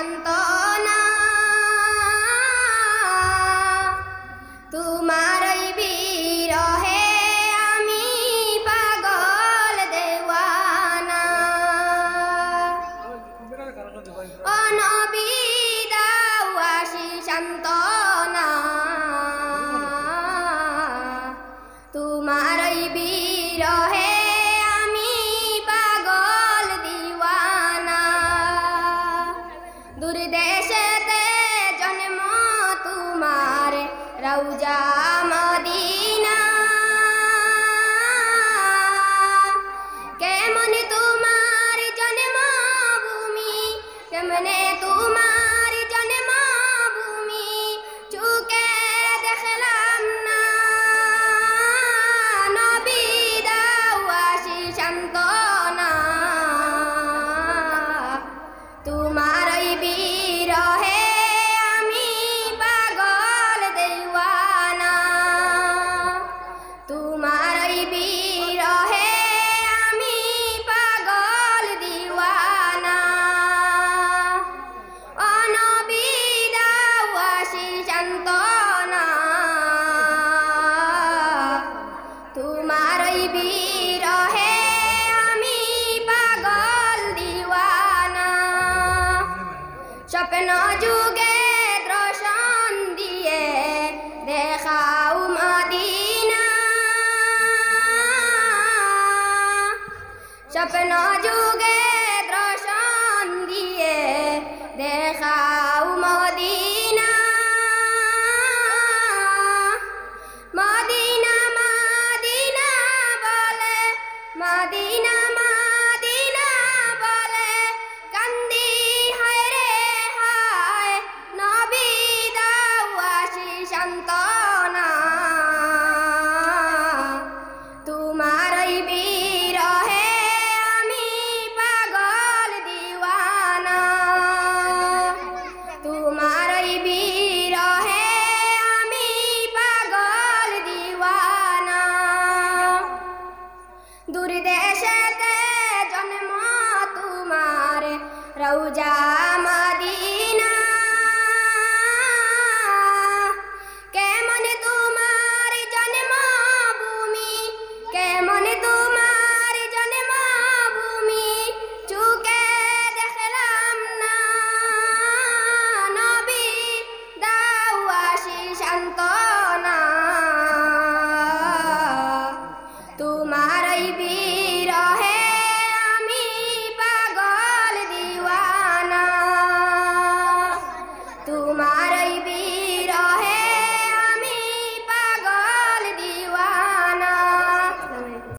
সান্তনা তোমারই বিরহে আমি পাগল দেওয়ানা ও নবী দাও আশিস সান্তনা তোমারই বিরহে আমি পাগল দিওয়ানা দূর দেশেতে জন্ম তোমার রওজা মদিনা কেমন তোমার জন্মভূমি কেমনে তোমার জন্মভূমি চুকে দেখলাম না নবী দাও আশিস সান্তনা তোমারই বিরহে আমি পাগল দেওয়ানা তোমারই বিরহে আমি পাগল দিওয়ানা ও নবী দাও আশিস সান্তনা তোমারই বিরহে আমি পাগল দিওয়ানা স্বপ্ন যুগে দর্শন দিয়ে দেখাও মদিনা স্বপ্ন যুগে দর্শন দিয়ে দেখাও মদিনা মদিনা মদিনা বলে মদিনা মদিনা বলে কান্দি হায় রে হায় নবী দাও আশিস সান্তনা তোমারই বিরহে আমি পাগল দিওয়ানা তোমারই বিরহে আমি পাগল দিওয়ানা দূর দেশেতে জন্ম তোমার রওজা মদিনা